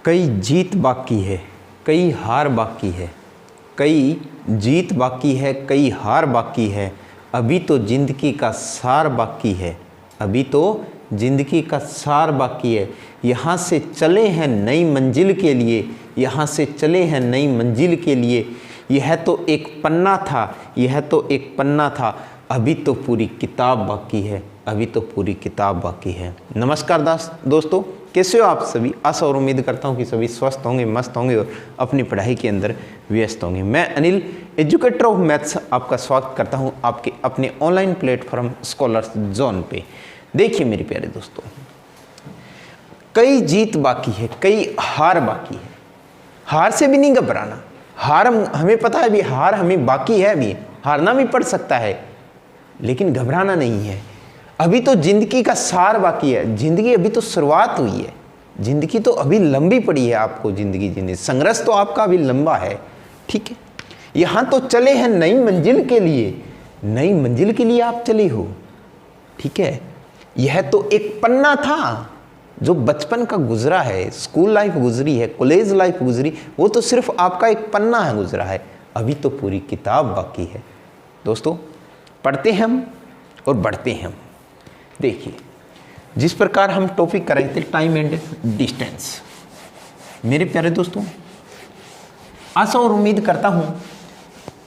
कई जीत बाकी है, कई हार बाकी है, कई जीत बाकी है, कई हार बाकी है, अभी तो ज़िंदगी का सार बाकी है, अभी तो ज़िंदगी का सार बाकी है। यहाँ से चले हैं नई मंजिल के लिए, यहाँ से चले हैं नई मंजिल के लिए। यह तो एक पन्ना था, यह तो एक पन्ना था, अभी तो पूरी किताब बाकी है, अभी तो पूरी किताब बाकी है। नमस्कार दोस्तों, कैसे हो आप सभी। आशा और उम्मीद करता हूँ कि सभी स्वस्थ होंगे, मस्त होंगे और अपनी पढ़ाई के अंदर व्यस्त होंगे। मैं अनिल, एजुकेटर ऑफ मैथ्स, आपका स्वागत करता हूँ आपके अपने ऑनलाइन प्लेटफॉर्म स्कॉलर्स जोन पे। देखिए मेरे प्यारे दोस्तों, कई जीत बाकी है, कई हार बाकी है। हार से भी नहीं घबराना, हार हमें पता है भी, हार हमें बाकी है, भी हारना भी पड़ सकता है, लेकिन घबराना नहीं है। अभी तो ज़िंदगी का सार बाकी है, ज़िंदगी अभी तो शुरुआत हुई है, ज़िंदगी तो अभी लंबी पड़ी है आपको ज़िंदगी जीने, संघर्ष तो आपका अभी लंबा है। ठीक है, यहाँ तो चले हैं नई मंजिल के लिए, नई मंजिल के लिए आप चले हो। ठीक है, यह तो एक पन्ना था जो बचपन का गुजरा है, स्कूल लाइफ गुजरी है, कॉलेज लाइफ गुजरी, वो तो सिर्फ आपका एक पन्ना है गुजरा है, अभी तो पूरी किताब बाकी है। दोस्तों, पढ़ते हैं हम और बढ़ते हैं हम। देखिए, जिस प्रकार हम टॉपिक कर रहे थे टाइम एंड डिस्टेंस, मेरे प्यारे दोस्तों, आशा और उम्मीद करता हूँ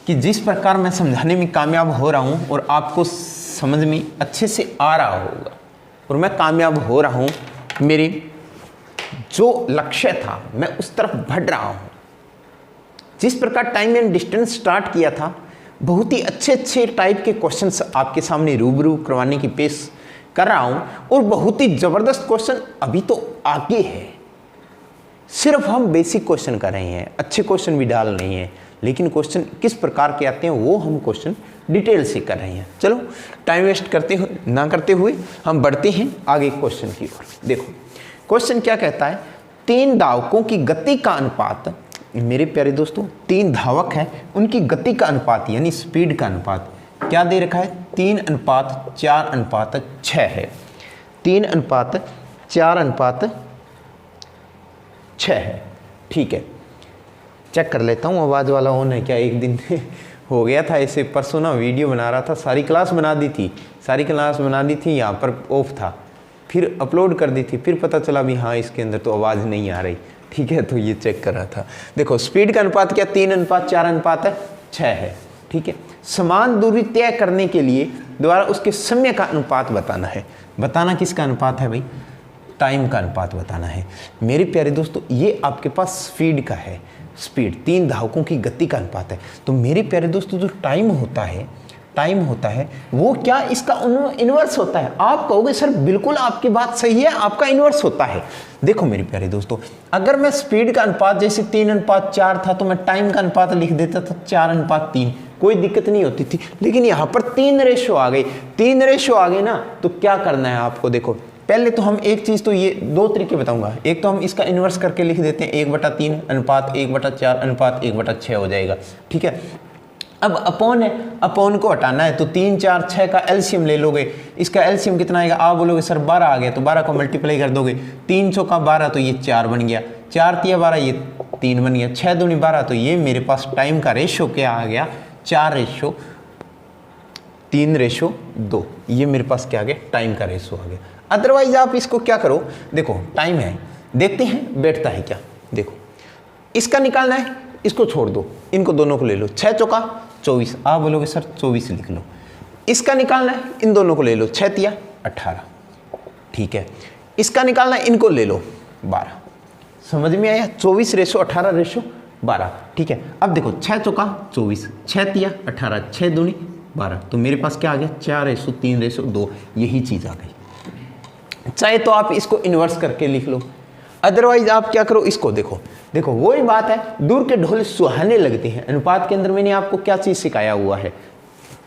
कि जिस प्रकार मैं समझाने में कामयाब हो रहा हूँ और आपको समझ में अच्छे से आ रहा होगा, और मैं कामयाब हो रहा हूँ, मेरे जो लक्ष्य था मैं उस तरफ बढ़ रहा हूँ। जिस प्रकार टाइम एंड डिस्टेंस स्टार्ट किया था, बहुत ही अच्छे टाइप के क्वेश्चंस आपके सामने रूबरू करवाने की पेश कर रहा हूँ, और बहुत ही ज़बरदस्त क्वेश्चन अभी तो आगे है। सिर्फ हम बेसिक क्वेश्चन कर रहे हैं, अच्छे क्वेश्चन भी डाल रहे हैं, लेकिन क्वेश्चन किस प्रकार के आते हैं वो हम क्वेश्चन डिटेल से कर रहे हैं। चलो, टाइम वेस्ट ना करते हुए हम बढ़ते हैं आगे क्वेश्चन की ओर। देखो क्वेश्चन क्या कहता है, 3 धावकों की गति का अनुपात। मेरे प्यारे दोस्तों, 3 धावक हैं, उनकी गति का अनुपात यानी स्पीड का अनुपात क्या दे रखा है, 3:4:6 है। 3:4:6 है। ठीक है, चेक कर लेता हूँ आवाज़ वाला ऑन है क्या। एक दिन हो गया था ऐसे, परसों ना वीडियो बना रहा था, सारी क्लास बना दी थी, यहाँ पर ऑफ था, फिर अपलोड कर दी थी, फिर पता चला भी हाँ इसके अंदर तो आवाज़ नहीं आ रही। ठीक है, तो ये चेक कर रहा था। देखो स्पीड का अनुपात क्या, 3:4:6 है। ठीक है, समान दूरी तय करने के लिए द्वारा उसके समय का अनुपात बताना है। बताना किसका अनुपात है भाई, टाइम का अनुपात बताना है। मेरे प्यारे दोस्तों, ये आपके पास स्पीड का है, स्पीड 3 धावकों की गति का अनुपात है। तो मेरे प्यारे दोस्तों, जो टाइम होता है वो क्या, इसका इन्वर्स होता है। आप कहोगे सर बिल्कुल आपकी बात सही है, आपका इन्वर्स होता है। देखो मेरे प्यारे दोस्तों, अगर मैं स्पीड का अनुपात जैसे 3:4 था तो मैं टाइम का अनुपात लिख देता था 4:3, कोई दिक्कत नहीं होती थी। लेकिन यहाँ पर 3 रेशो आ गई, 3 रेशो आ गई ना, तो क्या करना है आपको। देखो पहले तो हम एक चीज़, तो ये 2 तरीके बताऊंगा। एक तो हम इसका इन्वर्स करके लिख देते हैं, 1/3 अनुपात 1/4 अनुपात 1/6 हो जाएगा। ठीक है, अब अपोन है, अपोन को हटाना है तो 3, 4, 6 का एलसीएम ले लोगे। इसका एलसीएम कितना आएगा, आप बोलोगे सर 12 आ गया, तो 12 को मल्टीप्लाई कर दोगे, 3 चौका का 12 तो ये 4 बन गया, 4 तिया 12 ये 3 बन गया, 6 दूनी 12 तो ये मेरे पास टाइम का रेशो क्या आ गया, 4:3:2। ये मेरे पास क्या आ गया, टाइम का रेशो आ गया। अदरवाइज आप इसको क्या करो, देखो टाइम है, देखते हैं बैठता है क्या। देखो इसका निकालना है, इसको छोड़ दो, इनको दोनों को ले लो, 6 चौका 24, आप बोलोगे सर 24 लिख लो। इसका निकालना है, इन दोनों को ले लो, 6 तिया 18। ठीक है, इसका निकालना है, इनको ले लो 12। समझ में आया, 24:18:12। ठीक है, अब देखो 6 चौका 24, 6 तिया 18, 6 दूनी 12, तो मेरे पास क्या आ गया, 4:3:2। यही चीज़ आ गई। चाहे तो आप इसको इन्वर्स करके लिख लो, अदरवाइज आप क्या करो, इसको देखो वही बात है, दूर के ढोल सुहाने लगते हैं। अनुपात के अंदर मैंने आपको क्या चीज़ सिखाया हुआ है,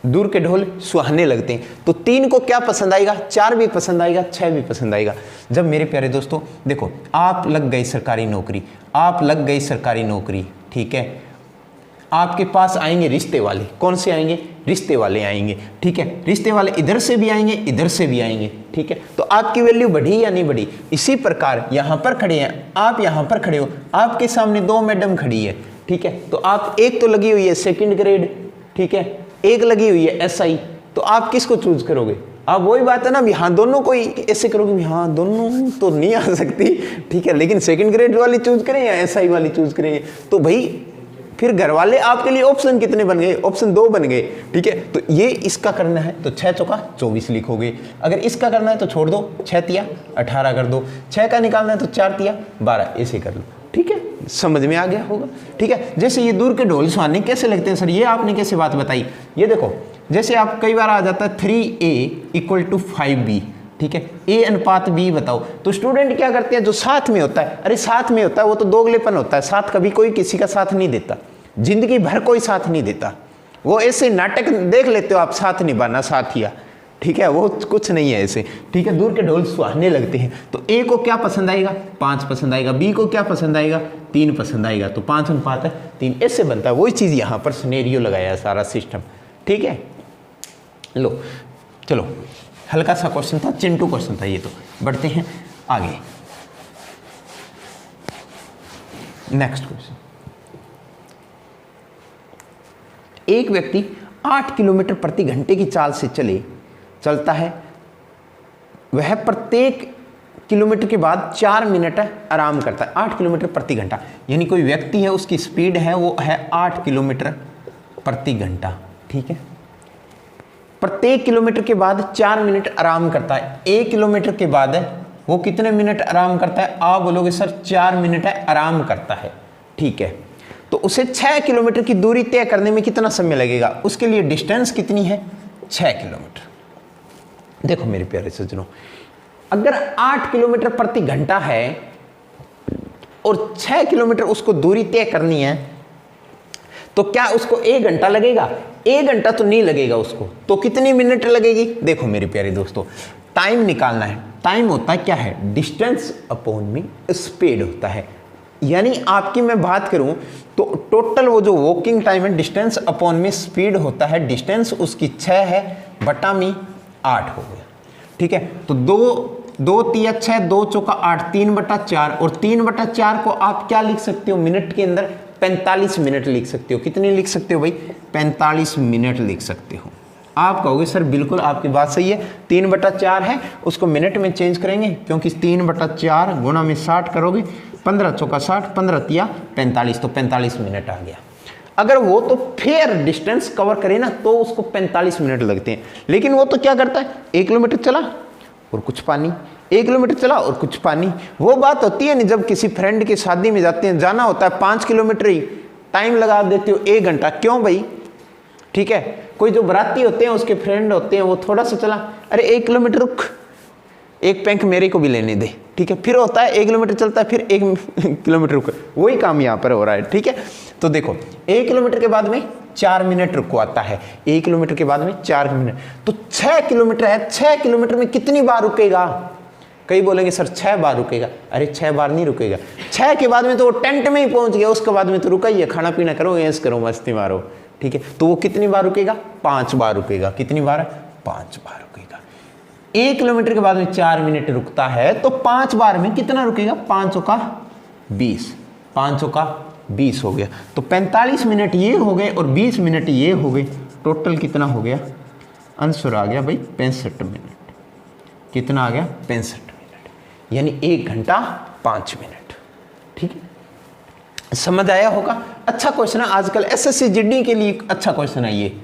दूर के ढोल सुहाने लगते हैं। तो 3 को क्या पसंद आएगा, 4 भी पसंद आएगा, 6 भी पसंद आएगा। जब मेरे प्यारे दोस्तों देखो, आप लग गई सरकारी नौकरी, ठीक है, आपके पास आएंगे रिश्ते वाले। कौन से आएंगे, रिश्ते वाले आएंगे। ठीक है, रिश्ते वाले इधर से भी आएंगे, इधर से भी आएंगे। ठीक है, तो आपकी वैल्यू बढ़ी या नहीं बढ़ी। इसी प्रकार यहाँ पर खड़े हैं, आप यहाँ पर खड़े हो, आपके सामने 2 मैडम खड़ी है, ठीक है, तो आप एक तो लगी हुई है सेकंड ग्रेड, ठीक है, एक लगी हुई है एसआई, तो आप किसको चूज करोगे। अब वही बात है ना भी, हाँ दोनों को ऐसे करोगे भी, हाँ दोनों तो नहीं आ सकती, ठीक है, लेकिन सेकंड ग्रेड वाली चूज करें या एसआई वाली चूज करें, तो भाई फिर घर वाले आपके लिए ऑप्शन कितने बन गए, ऑप्शन 2 बन गए, ठीक है। तो ये इसका करना है तो 6 चौका 24 लिखोगे, अगर इसका करना है तो छोड़ दो, 6 तिया 18 कर दो, 6 का निकालना है तो 4 तिया 12, ऐसे कर लो, ठीक है, समझ में आ गया होगा, ठीक है। जैसे ये दूर के ढोल सुहाने कैसे लगते हैं सर, ये आपने कैसे बात बताई, ये देखो जैसे आप कई बार आ जाता है 3a = 5b, ठीक है, a अनुपात b बताओ, तो स्टूडेंट क्या करते हैं जो साथ में होता है, अरे साथ में होता है वो तो दोगलेपन होता है, साथ कभी कोई किसी का साथ नहीं देता, जिंदगी भर कोई साथ नहीं देता, वो ऐसे नाटक देख लेते हो आप, साथ निभाना साथिया, ठीक है, वो कुछ नहीं है ऐसे, ठीक है। दूर के ढोल सुहाने लगते हैं, तो a को क्या पसंद आएगा, 5 पसंद आएगा, b को क्या पसंद आएगा, 3 पसंद आएगा, तो 5 अनुपात है 3, ऐसे बनता है। वही चीज़ यहाँ पर सिनेरियो लगाया है सारा सिस्टम, ठीक है। लो चलो, हल्का सा क्वेश्चन था, चिंटू क्वेश्चन था ये, तो बढ़ते हैं आगे। नेक्स्ट क्वेश्चन, एक व्यक्ति 8 किलोमीटर प्रति घंटे की चाल से चलता है, वह प्रत्येक किलोमीटर के बाद 4 मिनट आराम करता है, 8 किलोमीटर प्रति घंटा, यानी कोई व्यक्ति है उसकी स्पीड है वो है 8 किलोमीटर प्रति घंटा, ठीक है, प्रत्येक किलोमीटर के बाद 4 मिनट आराम करता है, 1 किलोमीटर के बाद वो कितने मिनट आराम करता है, आप बोलोगे सर 4 मिनट आराम करता है, ठीक है, तो उसे 6 किलोमीटर की दूरी तय करने में कितना समय लगेगा, उसके लिए डिस्टेंस कितनी है, 6 किलोमीटर। देखो मेरे प्यारे सज्जनों, अगर 8 किलोमीटर प्रति घंटा है और 6 किलोमीटर उसको दूरी तय करनी है, तो क्या उसको 1 घंटा लगेगा, 1 घंटा तो नहीं लगेगा उसको, तो कितनी मिनट लगेगी। देखो मेरे प्यारे दोस्तों, टाइम निकालना है, टाइम होता है क्या है, डिस्टेंस अपॉन में स्पीड होता है, यानी आपकी मैं बात करूं तो टोटल वो जो वॉकिंग टाइम है डिस्टेंस अपॉन में स्पीड होता है, डिस्टेंस उसकी 6 है बटा में 8 हो गया, ठीक है, तो 2 तिया 6, 2 चौका 8, 3/4, और 3/4 को आप क्या लिख सकते हो मिनट के अंदर, 45 मिनट लिख सकते हो। कितने लिख सकते हो भाई, 45 मिनट लिख सकते हो। आप कहोगे सर बिल्कुल आपकी बात सही है, 3/4 है उसको मिनट में चेंज करेंगे, क्योंकि 3/4 गुणा में 60 करोगे, 15 चौका 60, 15 तिया 45, तो 45 मिनट आ गया। अगर वो तो फेयर डिस्टेंस कवर करे ना तो उसको 45 मिनट लगते हैं, लेकिन वो तो क्या करता है, 1 किलोमीटर चला और कुछ पानी, 1 किलोमीटर चला और कुछ पानी। वो बात होती है नहीं जब किसी फ्रेंड की शादी में जाते हैं, जाना होता है 5 किलोमीटर ही, टाइम लगा देते हो 1 घंटा, क्यों भाई, ठीक है। कोई जो बराती होते हैं उसके फ्रेंड होते हैं वो थोड़ा सा चला, अरे 1 किलोमीटर रुक, 1 पैंक मेरे को भी लेने दे, ठीक है, फिर होता है 1 किलोमीटर चलता है, फिर 1 किलोमीटर रुक, वही काम यहाँ पर हो रहा है, ठीक है। तो देखो 1 किलोमीटर के बाद में 4 मिनट रुकवाता है, 1 किलोमीटर के बाद में 4 मिनट, तो 6 किलोमीटर है, 6 किलोमीटर में कितनी बार रुकेगा। कई बोलेंगे सर 6 बार रुकेगा, अरे 6 बार नहीं रुकेगा, 6 के बाद में तो वो टेंट में ही पहुंच गया, उसके बाद में तो रुका ही है, खाना पीना करो, ऐश करो, मस्ती मारो, ठीक है, तो वो कितनी बार रुकेगा, 5 बार रुकेगा। कितनी बार, 5 बार रुकेगा। 1 किलोमीटर के बाद में 4 मिनट रुकता है, तो 5 बार में कितना रुकेगा, 5 का 20, 5 का 20 हो गया, तो 45 मिनट ये हो गए और 20 मिनट ये हो गए, टोटल कितना हो गया, आंसर आ गया भाई 65 मिनट। कितना आ गया, 65 मिनट, यानी 1 घंटा 5 मिनट, ठीक है, समझ आया होगा। अच्छा क्वेश्चन है, आजकल एसएससी जीडी के लिए अच्छा क्वेश्चन है ये,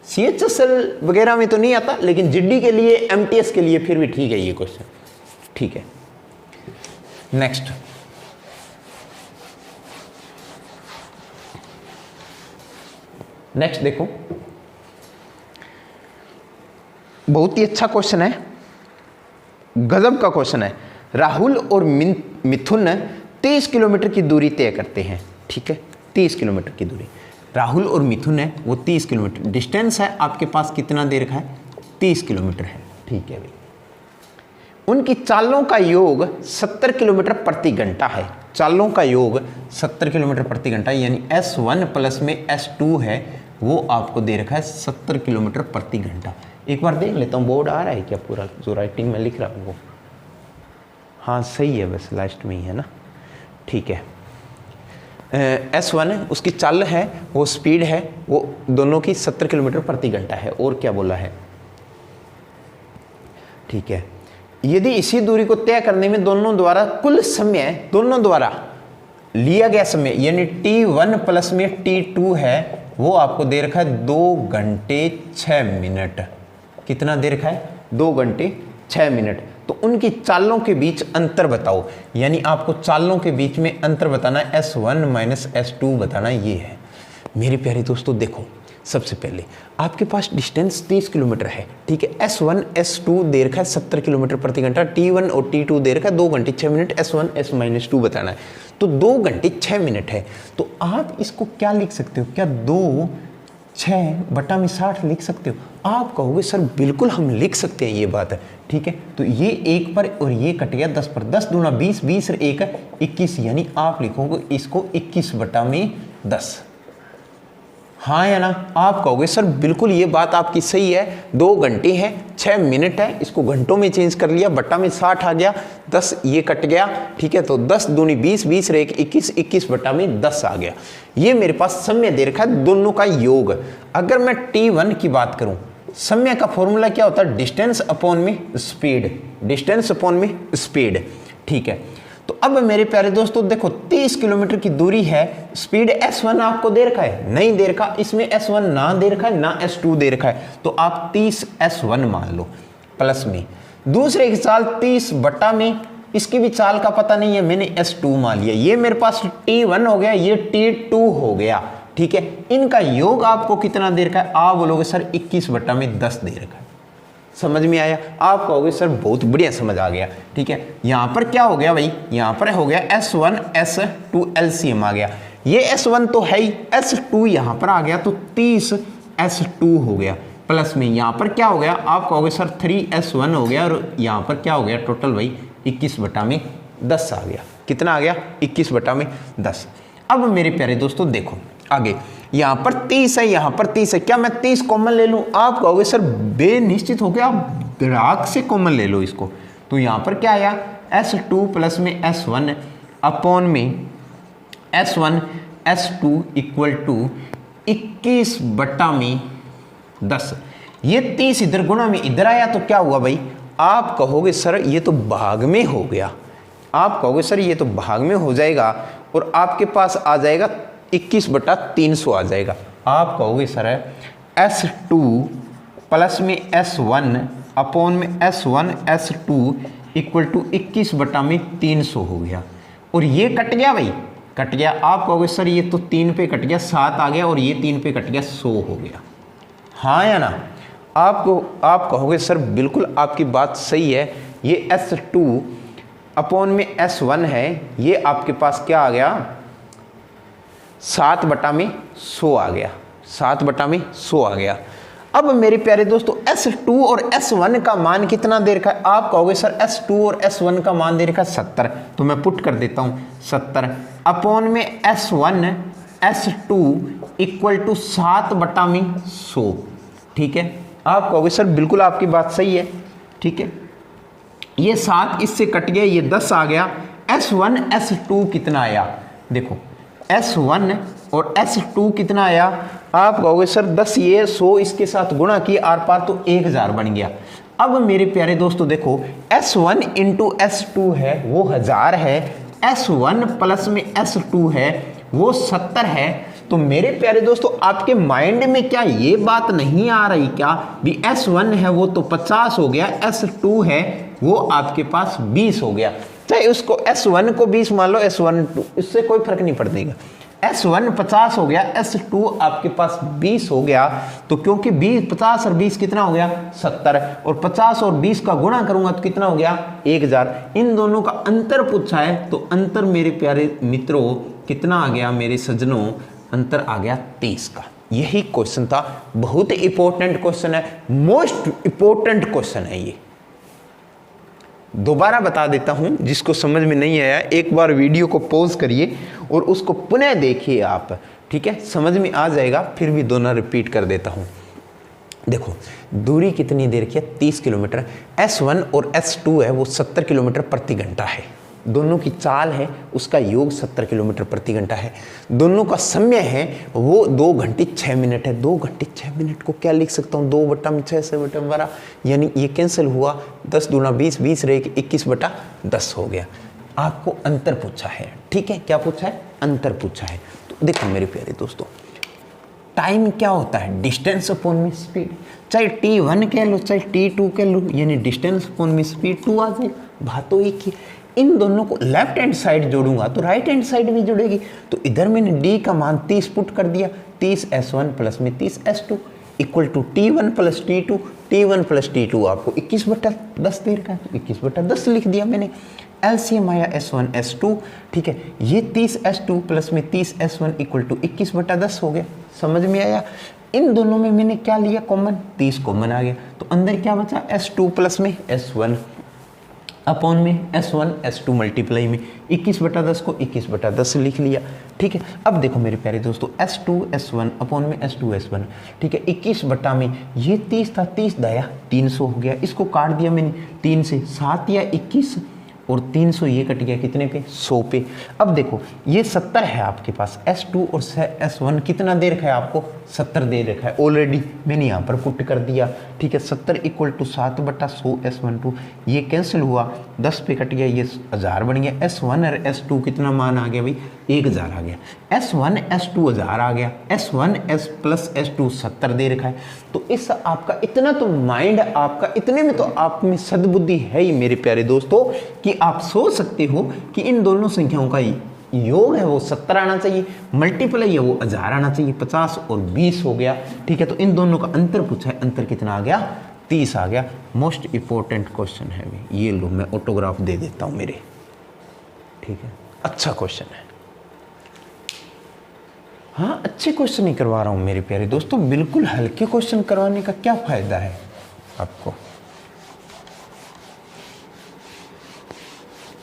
सीएचएसएल वगैरह में तो नहीं आता, लेकिन जीडी के लिए, एमटीएस के लिए फिर भी ठीक है ये क्वेश्चन, ठीक है। नेक्स्ट, नेक्स्ट देखो, बहुत ही अच्छा क्वेश्चन है, गजब का क्वेश्चन है। राहुल और मिथुन 30 किलोमीटर की दूरी तय करते हैं, ठीक है, 30 किलोमीटर की दूरी, राहुल और मिथुन है वो 30 किलोमीटर, डिस्टेंस है आपके पास कितना दे रखा है, 30 किलोमीटर है, ठीक है भाई। उनकी चालों का योग 70 किलोमीटर प्रति घंटा है, चालों का योग 70 किलोमीटर प्रति घंटा, यानी S1 प्लस में S2 है वो आपको दे रखा है 70 किलोमीटर प्रति घंटा। एक बार देख लेता हूँ बोर्ड आ रहा है क्या पूरा, जो राइटिंग में लिख रहा हूँ वो। हाँ सही है, बस लास्ट में ही है ना, ठीक है। S1 है, उसकी चाल है, वो स्पीड है, वो दोनों की 70 किलोमीटर प्रति घंटा है। और क्या बोला है, ठीक है। यदि इसी दूरी को तय करने में दोनों द्वारा कुल समय, दोनों द्वारा लिया गया समय यानी T1 प्लस में T2 है, वो आपको दे रखा है 2 घंटे 6 मिनट। कितना दे रखा है, 2 घंटे 6 मिनट। तो उनकी चालों के बीच अंतर बताओ, यानी आपको चालों के बीच में अंतर बताना है, S1 माइनस S2 बताना ये है। मेरे प्यारे दोस्तों देखो, सबसे पहले आपके पास डिस्टेंस 30 किलोमीटर है, ठीक है। S1 S2 दे रखा है 70 किलोमीटर प्रति घंटा, T1 और T2 दे रखा है 2 घंटे 6 मिनट, S1 S माइनस 2 बताना है। तो 2 घंटे 6 मिनट है, तो आप इसको क्या लिख सकते हो, क्या 2 6 बटा में 60 लिख सकते हो? आप कहोगे सर बिल्कुल हम लिख सकते हैं, ये बात है, ठीक है। तो ये 1 पर और ये कट गया 10 पर, 10 दूना 20, 20 और 1 21, यानी आप लिखोगे इसको 21 बटा में 10। हाँ या ना? आप कहोगे सर बिल्कुल ये बात आपकी सही है, 2 घंटे हैं 6 मिनट है, इसको घंटों में चेंज कर लिया, बट्टा में 60 आ गया, 10 ये कट गया, ठीक है। तो 10 दूनी 20, 20 रे 21, 21 बट्टा में 10 आ गया। ये मेरे पास समय दे रखा है दोनों का योग। अगर मैं T1 की बात करूं, समय का फॉर्मूला क्या होता है, डिस्टेंस अपॉन में स्पीड, डिस्टेंस अपॉन में स्पीड, ठीक है। तो अब मेरे प्यारे दोस्तों देखो 30 किलोमीटर की दूरी है, स्पीड S1 आपको दे रखा है, नहीं दे रखा, इसमें S1 ना दे रखा है ना S2 दे रखा है, तो आप 30 S1 मान लो प्लस में। दूसरे की चाल 30 बट्टा में, इसकी भी चाल का पता नहीं है, मैंने S2 मान लिया। ये मेरे पास T1 हो गया, ये T2 हो गया, ठीक है। इनका योग आपको कितना दे रखा है, आप बोलोगे सर 21 बट्टा में 10 दे रखा है। समझ में आया? आप कहोगे सर बहुत बढ़िया समझ आ गया, ठीक है। यहां पर क्या हो गया भाई, यहां पर हो गया S1 S2 LCM आ गया, ये S1 तो है ही, S2 यहां पर आ गया तो 30 S2 हो गया, प्लस में यहां पर क्या हो गया, आप कहोगे सर 3S1 हो गया, और यहां पर क्या हो गया टोटल भाई 21 बटा में 10 आ गया। कितना आ गया, 21 बटा में 10। अब मेरे प्यारे दोस्तों देखो आगे, यहां पर 30 है, यहां पर 30 है, क्या मैं 30 कॉमन ले लूं? आप कहोगे सर बेनिश्चित हो गया, आप ग्राहक से कॉमन ले लो इसको। तो यहां पर क्या आया, S2 प्लस में S1 अपॉन में S1 S2 इक्वल टू 21 बटा में 10। ये 30 इधर गुणा में इधर आया तो क्या हुआ भाई, आप कहोगे सर ये तो भाग में हो गया, आप कहोगे सर ये तो भाग में हो जाएगा, और आपके पास आ जाएगा 21 बटा 300 आ जाएगा। आप कहोगे सर S2 प्लस में S1 अपॉन में S1 S2 इक्वल टू 21 बटा में 300 हो गया, और ये कट गया भाई, कट गया। आप कहोगे सर ये तो 3 पे कट गया 7 आ गया, और ये 3 पे कट गया 100 हो गया। हाँ या ना? आप कहोगे सर बिल्कुल आपकी बात सही है, ये S2 अपॉन में S1 है, ये आपके पास क्या आ गया 7 बटा में 100 आ गया, 7 बटा में 100 आ गया। अब मेरे प्यारे दोस्तों S2 और S1 का मान कितना दे रखा है, आप कहोगे सर S2 और S1 का मान दे रखा है 70, तो मैं पुट कर देता हूं 70 अपॉन में S1 S2 इक्वल टू 7 बटा में 100, ठीक है। आप कहोगे सर बिल्कुल आपकी बात सही है, ठीक है। ये 7 इससे कट गया, ये 10 आ गया। S1 S2 कितना आया, देखो S1 और S2 कितना आया, आप कहोगे सर 10 ये 100 इसके साथ गुणा किए आर पार तो 1000 बन गया। अब मेरे प्यारे दोस्तों देखो S1 इंटू S2 है वो 1000 है, S1 प्लस में S2 है वो 70 है। तो मेरे प्यारे दोस्तों आपके माइंड में क्या ये बात नहीं आ रही क्या भी S1 है वो तो 50 हो गया, S2 है वो आपके पास 20 हो गया। चाहे उसको S1 को 20 मान लो, S1 इससे कोई फर्क नहीं पड़ेगा। S1 50 हो गया, S2 आपके पास 20 हो गया। तो क्योंकि 50 और 20 कितना हो गया 70, और 50 और 20 का गुणा करूंगा तो कितना हो गया 1000। इन दोनों का अंतर पूछा है, तो अंतर मेरे प्यारे मित्रों कितना आ गया मेरे सज्जनों, अंतर आ गया 30 का। यही क्वेश्चन था, बहुत इंपॉर्टेंट क्वेश्चन है, मोस्ट इंपॉर्टेंट क्वेश्चन है ये। दोबारा बता देता हूं, जिसको समझ में नहीं आया एक बार वीडियो को पॉज करिए और उसको पुनः देखिए आप, ठीक है, समझ में आ जाएगा। फिर भी दोनों रिपीट कर देता हूं। देखो दूरी कितनी देर की है, 30 किलोमीटर। S1 और S2 है वो 70 किलोमीटर प्रति घंटा है। दोनों की चाल है उसका योग 70 किलोमीटर प्रति घंटा है। दोनों का समय है वो 2 घंटे 6 मिनट है। 2 घंटे 6 मिनट को क्या लिख सकता हूँ, 2/6 से 12, यानी ये कैंसिल हुआ, 10 दूना 20, 20 रह के 21/10 हो गया। आपको अंतर पूछा है, ठीक है, क्या पूछा है, अंतर पूछा है। तो देखो मेरे प्यारे दोस्तों, टाइम क्या होता है, डिस्टेंस अपॉन में स्पीड। चाहे T1 कह लो चाहे T2 कह लो, यानी डिस्टेंस अपॉन में स्पीड 2 आ जाएगा। बात तो एक ही। इन दोनों को लेफ्ट हैंड साइड जोड़ूंगा तो राइट हैंड साइड भी जुड़ेगी। तो इधर मैंने D का मान 30 पुट कर दिया, 30 S1 प्लस में 30 S2 equal to T1 plus T2। T1 plus T2 आपको 21/10 दे रखा है, तो 21/10 लिख दिया मैंने। एलसीएम आया S1 S2, ठीक है। ये 30 S2 प्लस में 30 S1 इक्वल टू 21/10 हो गया। समझ में आया। इन दोनों में मैंने क्या लिया कॉमन, 30 कॉमन आ गया। तो अंदर क्या बचा, S2 प्लस में S1 अपॉन में S1 S2 मल्टीप्लाई में 21/10 को 21/10 लिख लिया, ठीक है। अब देखो मेरे प्यारे दोस्तों, S2 S1 अपॉन में S2 S1, ठीक है। 21 बटा में ये 30 था, 30 दाया 300 हो गया। इसको काट दिया मैंने 3 से, 7 या 21 और 300 ये कट गया कितने पे, 100 पे। अब देखो ये 70 है आपके पास, S2 और S1 कितना दे रखा है आपको, 70 दे रखा है ऑलरेडी, मैंने यहाँ पर पुट कर दिया, ठीक है। 70 इक्वल टू 7/100 S12, ये कैंसिल हुआ, 10 पे कट गया, ये 1000 बन गया। S1 और S2 कितना मान आ गया भाई, 1000 आ गया। S1 S2 1000 आ गया। S1 S प्लस S2 70 दे रखा है। तो इस आपका इतना तो माइंड आपका, इतने में तो आप में सद्बुद्धि है ही मेरे प्यारे दोस्तों, कि आप सोच सकते हो कि इन दोनों संख्याओं का योग है वो 70 आना चाहिए, मल्टीप्लाई है वो 1000 आना चाहिए। 50 और 20 हो गया, ठीक है। तो इन दोनों का अंतर पूछा है, अंतर कितना आ गया, 30 आ गया। मोस्ट इंपॉर्टेंट क्वेश्चन है, ये लो मैं ऑटोग्राफ दे देता हूँ मेरे, ठीक है। अच्छा क्वेश्चन है, हाँ अच्छे क्वेश्चन ही करवा रहा हूँ मेरे प्यारे दोस्तों। बिल्कुल हल्के क्वेश्चन करवाने का क्या फायदा है आपको।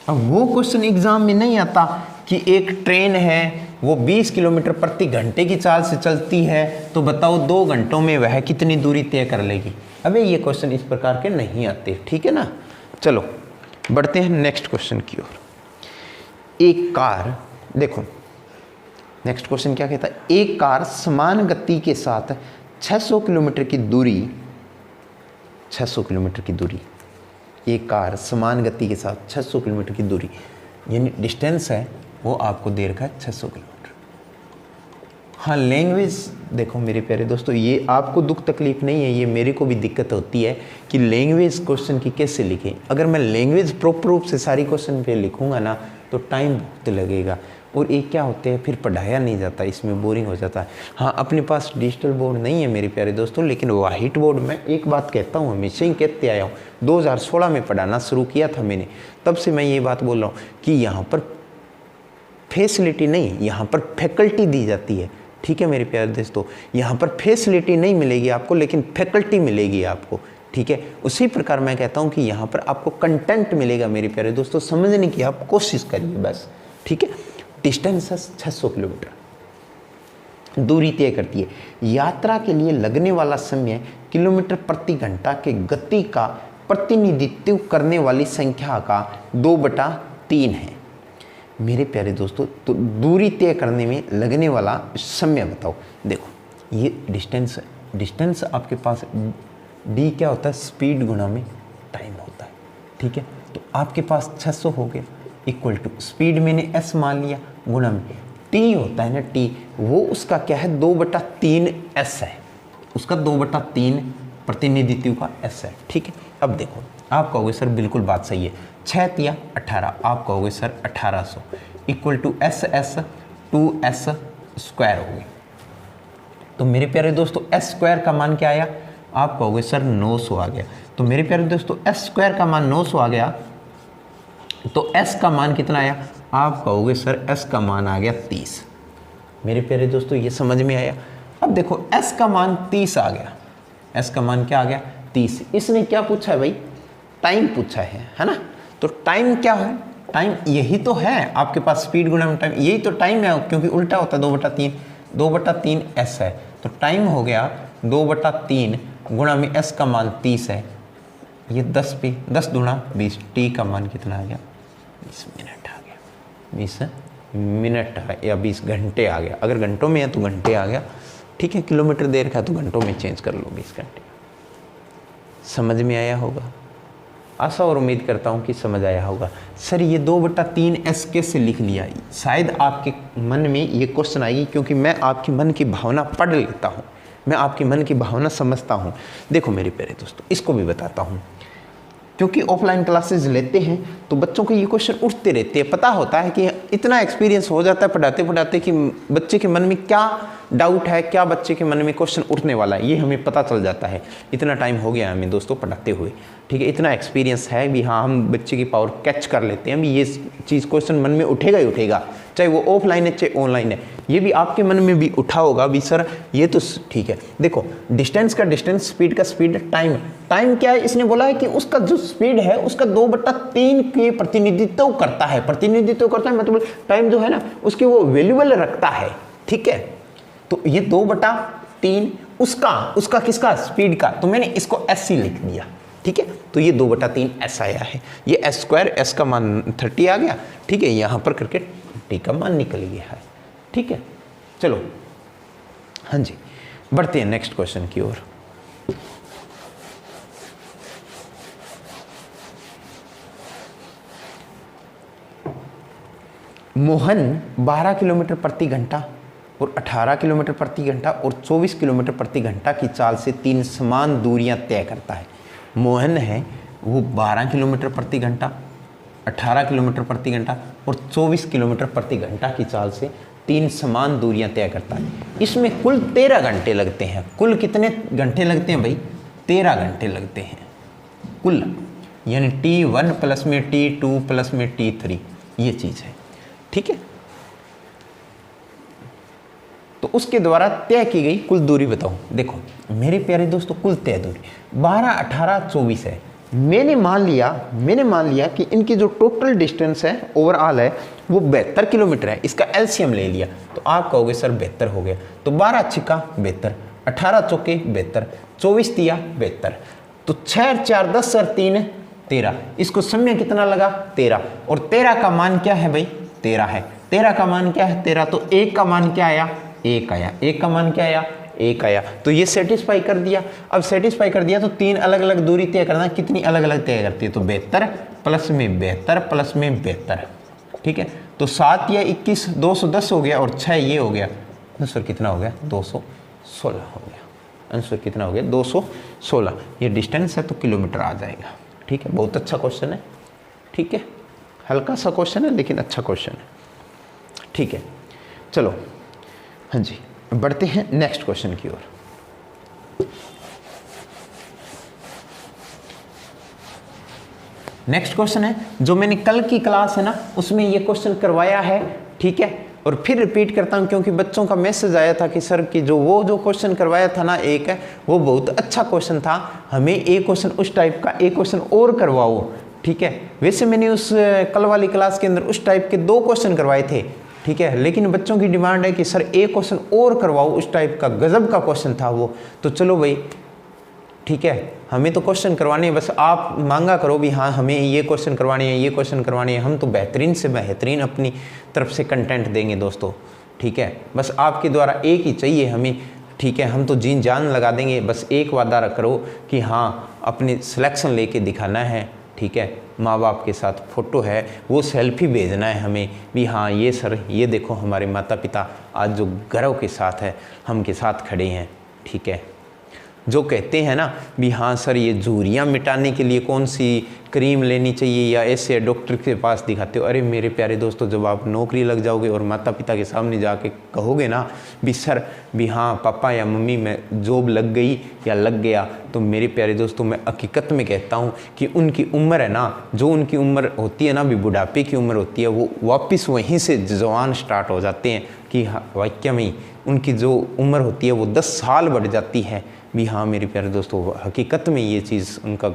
अब वो क्वेश्चन एग्जाम में नहीं आता कि एक ट्रेन है वो 20 किलोमीटर प्रति घंटे की चाल से चलती है, तो बताओ 2 घंटों में वह कितनी दूरी तय कर लेगी। अबे ये क्वेश्चन इस प्रकार के नहीं आते, ठीक है ना। चलो बढ़ते हैं नेक्स्ट क्वेश्चन की ओर। एक कार, देखो नेक्स्ट क्वेश्चन क्या कहता है, एक कार समान गति के साथ 600 किलोमीटर की दूरी, 600 किलोमीटर की दूरी, एक कार समान गति के साथ 600 किलोमीटर की दूरी, यानी डिस्टेंस है वो आपको दे रखा है 600 किलोमीटर। हाँ लैंग्वेज देखो मेरे प्यारे दोस्तों, ये आपको दुख तकलीफ नहीं है, ये मेरे को भी दिक्कत होती है कि लैंग्वेज क्वेश्चन की कैसे लिखें। अगर मैं लैंग्वेज प्रॉपर रूप से सारी क्वेश्चन पे लिखूंगा ना तो टाइम बहुत लगेगा, और एक क्या होते हैं फिर पढ़ाया नहीं जाता, इसमें बोरिंग हो जाता है। हाँ अपने पास डिजिटल बोर्ड नहीं है मेरे प्यारे दोस्तों, लेकिन वाइट बोर्ड में एक बात कहता हूँ, हमेशा ही कहते आया हूँ। 2016 में पढ़ाना शुरू किया था मैंने, तब से मैं ये बात बोल रहा हूँ कि यहाँ पर फैसिलिटी नहीं, यहाँ पर फैकल्टी दी जाती है, ठीक है मेरे प्यारे दोस्तों। यहाँ पर फैसिलिटी नहीं मिलेगी आपको, लेकिन फैकल्टी मिलेगी आपको, ठीक है। उसी प्रकार मैं कहता हूँ कि यहाँ पर आपको कंटेंट मिलेगा मेरे प्यारे दोस्तों, समझने की आप कोशिश करिए बस, ठीक है। डिस्टेंस 600 किलोमीटर दूरी तय करती है। यात्रा के लिए लगने वाला समय किलोमीटर प्रति घंटा के गति का प्रतिनिधित्व करने वाली संख्या का 2/3 है मेरे प्यारे दोस्तों। तो दूरी तय करने में लगने वाला समय बताओ। देखो ये डिस्टेंस है, डिस्टेंस आपके पास डी क्या होता है, स्पीड गुणा में टाइम होता है, ठीक है। तो आपके पास 600 हो गया इक्वल टू स्पीड मैंने s मान लिया गुणा में टी होता है ना, टी वो उसका क्या है 2/3 s है, उसका 2/3 प्रतिनिधित्व का s है, ठीक है। अब देखो आप कहोगे सर बिल्कुल बात सही है, 6 या 18, आप कहोगे sir 1800 equal to s 2s square हो गया। तो मेरे प्यारे दोस्तों s स्क्वायर का मान क्या आया, आप कहोगे सर 900 आ गया। तो मेरे प्यारे दोस्तों s स्क्वायर का मान 900 आ गया, तो s का मान कितना आया, आप कहोगे सर s का मान आ गया 30। मेरे प्यारे दोस्तों ये समझ में आया। अब देखो s का मान 30 आ गया, s का मान क्या आ गया 30। इसने क्या पूछा है भाई, टाइम पूछा है ना। तो टाइम क्या है, टाइम यही तो है आपके पास, स्पीड गुणा में टाइम, यही तो टाइम है, क्योंकि उल्टा होता है 2/3 s है। तो टाइम हो गया 2/3 गुणा में s का मान 30 है, ये 10 पे 10 दूना 20, t का मान कितना आ गया 20 मिनट आ गया, 20 मिनट या 20 घंटे आ गया। अगर घंटों में है तो घंटे आ गया, ठीक है। किलोमीटर देर का तो घंटों में चेंज कर लो, 20 घंटे। समझ में आया होगा, आशा और उम्मीद करता हूँ कि समझ आया होगा। सर ये 2/3 s कैसे लिख लिया, शायद आपके मन में ये क्वेश्चन आएगी, क्योंकि मैं आपकी मन की भावना पढ़ लेता हूँ, मैं आपकी मन की भावना समझता हूँ। देखो मेरे प्यारे दोस्तों, इसको भी बताता हूँ, क्योंकि ऑफलाइन क्लासेस लेते हैं तो बच्चों को ये क्वेश्चन उठते रहते हैं। पता होता है कि इतना एक्सपीरियंस हो जाता है पढ़ाते पढ़ाते कि बच्चे के मन में क्या डाउट है, क्या बच्चे के मन में क्वेश्चन उठने वाला है, ये हमें पता चल जाता है। इतना टाइम हो गया हमें दोस्तों पढ़ाते हुए, ठीक है। इतना एक्सपीरियंस है भी, हाँ हम बच्चे की पावर कैच कर लेते हैं भी, ये चीज़ क्वेश्चन मन में उठेगा ही उठेगा, चाहे वो ऑफलाइन है चाहे ऑनलाइन है। ये भी आपके मन में भी उठा होगा भी सर ये तो ठीक है। देखो डिस्टेंस का डिस्टेंस, स्पीड का स्पीड, टाइम क्या है, इसने बोला है कि उसका जो स्पीड है उसका 2/3 के प्रतिनिधित्व करता है, मतलब टाइम जो है ना उसकी वो वैल्यूबल रखता है, ठीक है। तो ये 2/3 उसका किसका, स्पीड का, तो मैंने इसको s ही लिख दिया, ठीक है। तो ये 2/3 s आया है, ये s² s का मान 30 आ गया, ठीक है। यहाँ पर करके t का मान निकल गया है, ठीक है। चलो हाँ जी, बढ़ते हैं नेक्स्ट क्वेश्चन की ओर। मोहन 12 किलोमीटर प्रति घंटा और 18 किलोमीटर प्रति घंटा और 24 किलोमीटर प्रति घंटा की चाल से 3 समान दूरियां तय करता है। मोहन है वो 12 किलोमीटर प्रति घंटा, 18 किलोमीटर प्रति घंटा और 24 किलोमीटर प्रति घंटा की चाल से 3 समान दूरियां तय करता है। इसमें कुल 13 घंटे लगते हैं। कुल कितने घंटे लगते हैं भाई, 13 घंटे लगते हैं कुल, यानी T1 प्लस में T2 प्लस में T3, ये चीज़ है, ठीक है। तो उसके द्वारा तय की गई कुल दूरी बताओ। देखो मेरे प्यारे दोस्तों, कुल तय दूरी 12, 18, 24 है। मैंने मान लिया कि इनकी जो टोटल डिस्टेंस है ओवरऑल है वो 72 किलोमीटर है। इसका एलसीएम ले लिया तो आप कहोगे सर 72 हो गया, तो 12 छिक्का 72, 18 चौके 72, 24 तिया 72, तो 6 4 10 और 3 13। इसको समय कितना लगा 13, और 13 का मान क्या है भाई 13 है। 13 का मान क्या है 13, तो 1 का मान क्या आया 1 आया, 1 का मान क्या आया 1 आया। तो ये सेटिस्फाई कर दिया। अब सेटिस्फाई कर दिया तो 3 अलग अलग दूरी तय करना, कितनी अलग अलग तय करती है, तो 72 प्लस में 72 प्लस में 72, ठीक है। तो 7 या 21 210 हो गया, और 6 ये हो गया, आंसर कितना हो गया 216 हो गया। आंसर कितना हो गया 216। ये डिस्टेंस है तो किलोमीटर आ जाएगा, ठीक है। बहुत अच्छा क्वेश्चन है, ठीक है। हल्का सा क्वेश्चन है लेकिन अच्छा क्वेश्चन है, ठीक है। चलो हाँ जी, बढ़ते हैं नेक्स्ट क्वेश्चन की ओर। नेक्स्ट क्वेश्चन है जो मैंने कल की क्लास है ना उसमें ये क्वेश्चन करवाया है, ठीक है। और फिर रिपीट करता हूं क्योंकि बच्चों का मैसेज आया था कि सर की जो क्वेश्चन करवाया था ना एक है वो बहुत अच्छा क्वेश्चन था, हमें एक क्वेश्चन उस टाइप का एक क्वेश्चन और करवाओ, ठीक है। वैसे मैंने उस कल वाली क्लास के अंदर उस टाइप के 2 क्वेश्चन करवाए थे, ठीक है, लेकिन बच्चों की डिमांड है कि सर एक क्वेश्चन और करवाओ, उस टाइप का गजब का क्वेश्चन था वो। तो चलो भाई ठीक है, हमें तो क्वेश्चन करवाने हैं, बस आप मांगा करो भी हाँ हमें ये क्वेश्चन करवाने हैं, ये क्वेश्चन करवाने हैं। हम तो बेहतरीन से बेहतरीन अपनी तरफ से कंटेंट देंगे दोस्तों, ठीक है। बस आपके द्वारा एक ही चाहिए हमें, ठीक है। हम तो जीन जान लगा देंगे, बस एक वादा करो कि हाँ अपने सिलेक्शन लेके दिखाना है, ठीक है। माँ बाप के साथ फ़ोटो है वो सेल्फी भेजना है हमें भी हाँ ये सर ये देखो हमारे माता पिता आज जो गर्व के साथ है हम के साथ खड़े हैं, ठीक है। जो कहते हैं ना भी हाँ सर ये झुर्रियाँ मिटाने के लिए कौन सी क्रीम लेनी चाहिए या ऐसे डॉक्टर के पास दिखाते हो। अरे मेरे प्यारे दोस्तों, जब आप नौकरी लग जाओगे और माता पिता के सामने जाके कहोगे ना भी सर भी हाँ पापा या मम्मी में जॉब लग गई या लग गया, तो मेरे प्यारे दोस्तों मैं हकीकत में कहता हूँ कि उनकी उम्र है ना, जो उनकी उम्र होती है ना भी बुढ़ापे की उम्र होती है, वो वापस वहीं से जवान स्टार्ट हो जाते हैं कि वाकई में उनकी जो उम्र होती है वो 10 साल बढ़ जाती है भी हाँ मेरे प्यारे दोस्तों। हकीकत में ये चीज़ उनका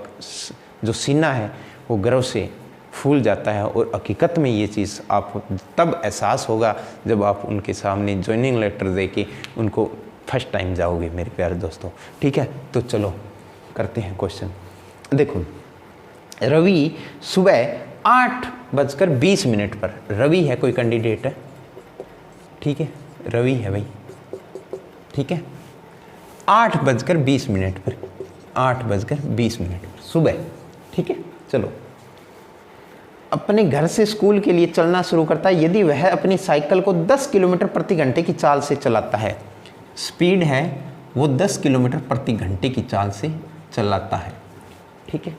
जो सीना है वो गर्व से फूल जाता है, और हकीकत में ये चीज़ आप तब एहसास होगा जब आप उनके सामने ज्वाइनिंग लेटर दे के उनको फर्स्ट टाइम जाओगे मेरे प्यारे दोस्तों। ठीक है, तो चलो करते हैं क्वेश्चन। देखो, रवि सुबह 8:20 पर, रवि है कोई कैंडिडेट है, ठीक है, रवि है भाई, ठीक है, 8:20 पर, 8:20 पर सुबह, ठीक है। चलो, अपने घर से स्कूल के लिए चलना शुरू करता है यदि वह अपनी साइकिल को 10 किलोमीटर प्रति घंटे की चाल से चलाता है। स्पीड है वो 10 किलोमीटर प्रति घंटे की चाल से चलाता है, ठीक है।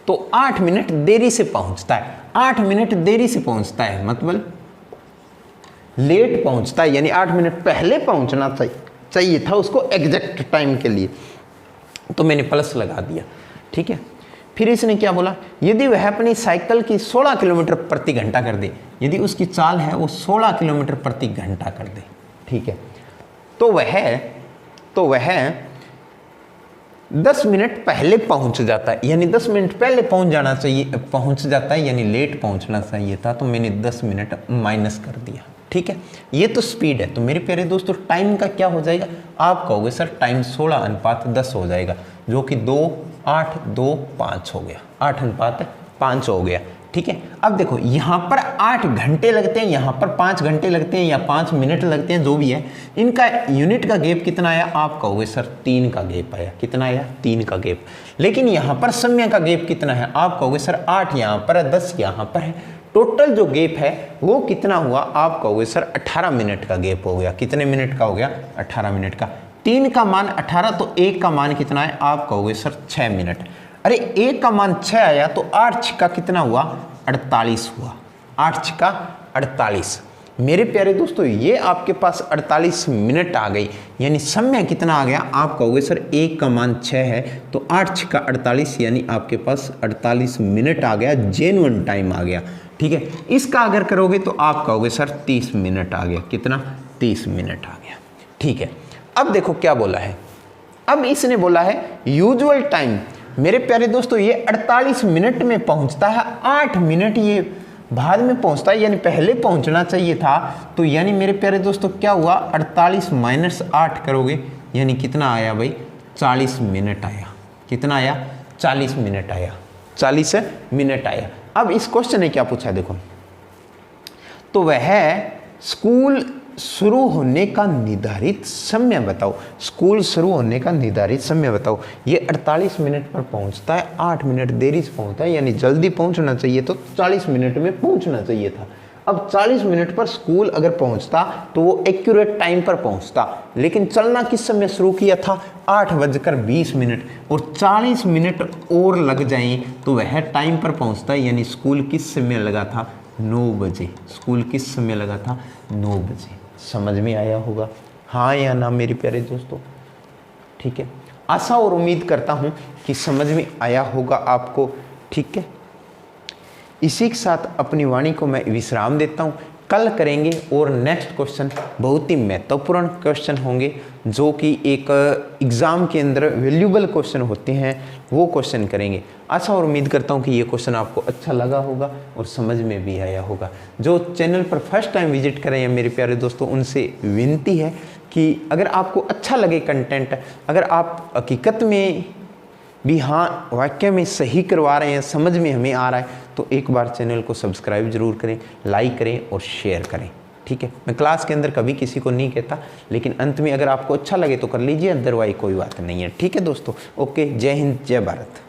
तो 8 मिनट देरी से पहुंचता है, 8 मिनट देरी से पहुंचता है मतलब लेट पहुंचता है, यानी 8 मिनट पहले पहुंचना चाहिए था उसको एग्जैक्ट टाइम के लिए, तो मैंने प्लस लगा दिया, ठीक है। फिर इसने क्या बोला, यदि वह अपनी साइकिल की 16 किलोमीटर प्रति घंटा कर दे, यदि उसकी चाल है वो 16 किलोमीटर प्रति घंटा कर दे, ठीक है, तो वह 10 मिनट पहले पहुंच जाता है, यानी 10 मिनट पहले पहुंच जाता है, यानी लेट पहुंचना चाहिए था, तो मैंने 10 मिनट माइनस कर दिया, ठीक है। ये तो स्पीड है। तो मेरे प्यारे दोस्तों टाइम का क्या हो जाएगा, आप कहोगे सर टाइम 16:10 हो जाएगा, जो कि 2:8:2:5 हो गया, 8:5 हो गया, ठीक है। अब देखो यहाँ पर 8 घंटे लगते हैं, यहाँ पर 5 घंटे लगते हैं या 5 मिनट लगते हैं, जो भी है, इनका यूनिट का गैप कितना आया, आप कहोगे सर 3 का गैप आया, कितना आया, 3 का गैप। लेकिन यहाँ पर समय का गैप कितना है, आप कहोगे सर 8 यहाँ पर है, 10 यहाँ पर है, टोटल जो गैप है वो कितना हुआ, आप कहोगे सर 18 मिनट का गैप हो गया। कितने मिनट का हो गया, 18 मिनट का। 3 का मान 18, तो 1 का मान कितना है, आप कहोगे सर 6 मिनट। अरे 1 का मान 6 आया तो 8 का कितना हुआ, 48 हुआ, 8 का 48। मेरे प्यारे दोस्तों ये आपके पास 48 मिनट आ गई, यानी समय कितना आ गया, आप कहोगे सर 1 का मान 6 है तो 8 का 48, यानी आपके पास 48 मिनट आ गया, जेन्युइन टाइम आ गया, ठीक है। इसका अगर करोगे तो आप कहोगे सर 30 मिनट आ गया, कितना, 30 मिनट आ गया, ठीक है। अब देखो क्या बोला है, अब इसने बोला है यूजुअल टाइम। मेरे प्यारे दोस्तों ये 48 मिनट में पहुंचता है, 8 मिनट ये बाद में पहुंचता है, यानी पहले पहुंचना चाहिए था, तो यानी मेरे प्यारे दोस्तों क्या हुआ, 48 माइनस 8 करोगे यानी कितना आया भाई, 40 मिनट आया, कितना आया, 40 मिनट आया, 40 मिनट आया। अब इस क्वेश्चन ने क्या पूछा देखो, तो वह स्कूल शुरू होने का निर्धारित समय बताओ, स्कूल शुरू होने का निर्धारित समय बताओ। ये 48 मिनट पर पहुंचता है, 8 मिनट देरी से पहुंचता है, यानी जल्दी पहुंचना चाहिए तो 40 मिनट में पहुंचना चाहिए था। अब 40 मिनट पर स्कूल अगर पहुंचता तो वो एक्यूरेट टाइम पर पहुंचता, लेकिन चलना किस समय शुरू किया था, 8:20, और 40 मिनट और लग जाएं तो वह टाइम पर पहुंचता है, यानी स्कूल किस समय लगा था, 9 बजे। स्कूल किस समय लगा था, 9 बजे। समझ में आया होगा, हाँ या ना मेरे प्यारे दोस्तों, ठीक है। आशा और उम्मीद करता हूँ कि समझ में आया होगा आपको, ठीक है। इसी के साथ अपनी वाणी को मैं विश्राम देता हूँ, कल करेंगे और नेक्स्ट क्वेश्चन बहुत ही महत्वपूर्ण क्वेश्चन होंगे, जो कि एक एग्ज़ाम के अंदर वैल्यूबल क्वेश्चन होते हैं, वो क्वेश्चन करेंगे। आशा और उम्मीद करता हूँ कि ये क्वेश्चन आपको अच्छा लगा होगा और समझ में भी आया होगा। जो चैनल पर फर्स्ट टाइम विजिट करें हैं मेरे प्यारे दोस्तों, उनसे विनती है कि अगर आपको अच्छा लगे कंटेंट, अगर आप हकीकत में भी हाँ वाक्य में सही करवा रहे हैं, समझ में हमें आ रहा है, तो एक बार चैनल को सब्सक्राइब जरूर करें, लाइक करें और शेयर करें, ठीक है। मैं क्लास के अंदर कभी किसी को नहीं कहता, लेकिन अंत में अगर आपको अच्छा लगे तो कर लीजिए, अदरवाइज कोई बात नहीं है, ठीक है दोस्तों। ओके, जय हिंद, जय भारत।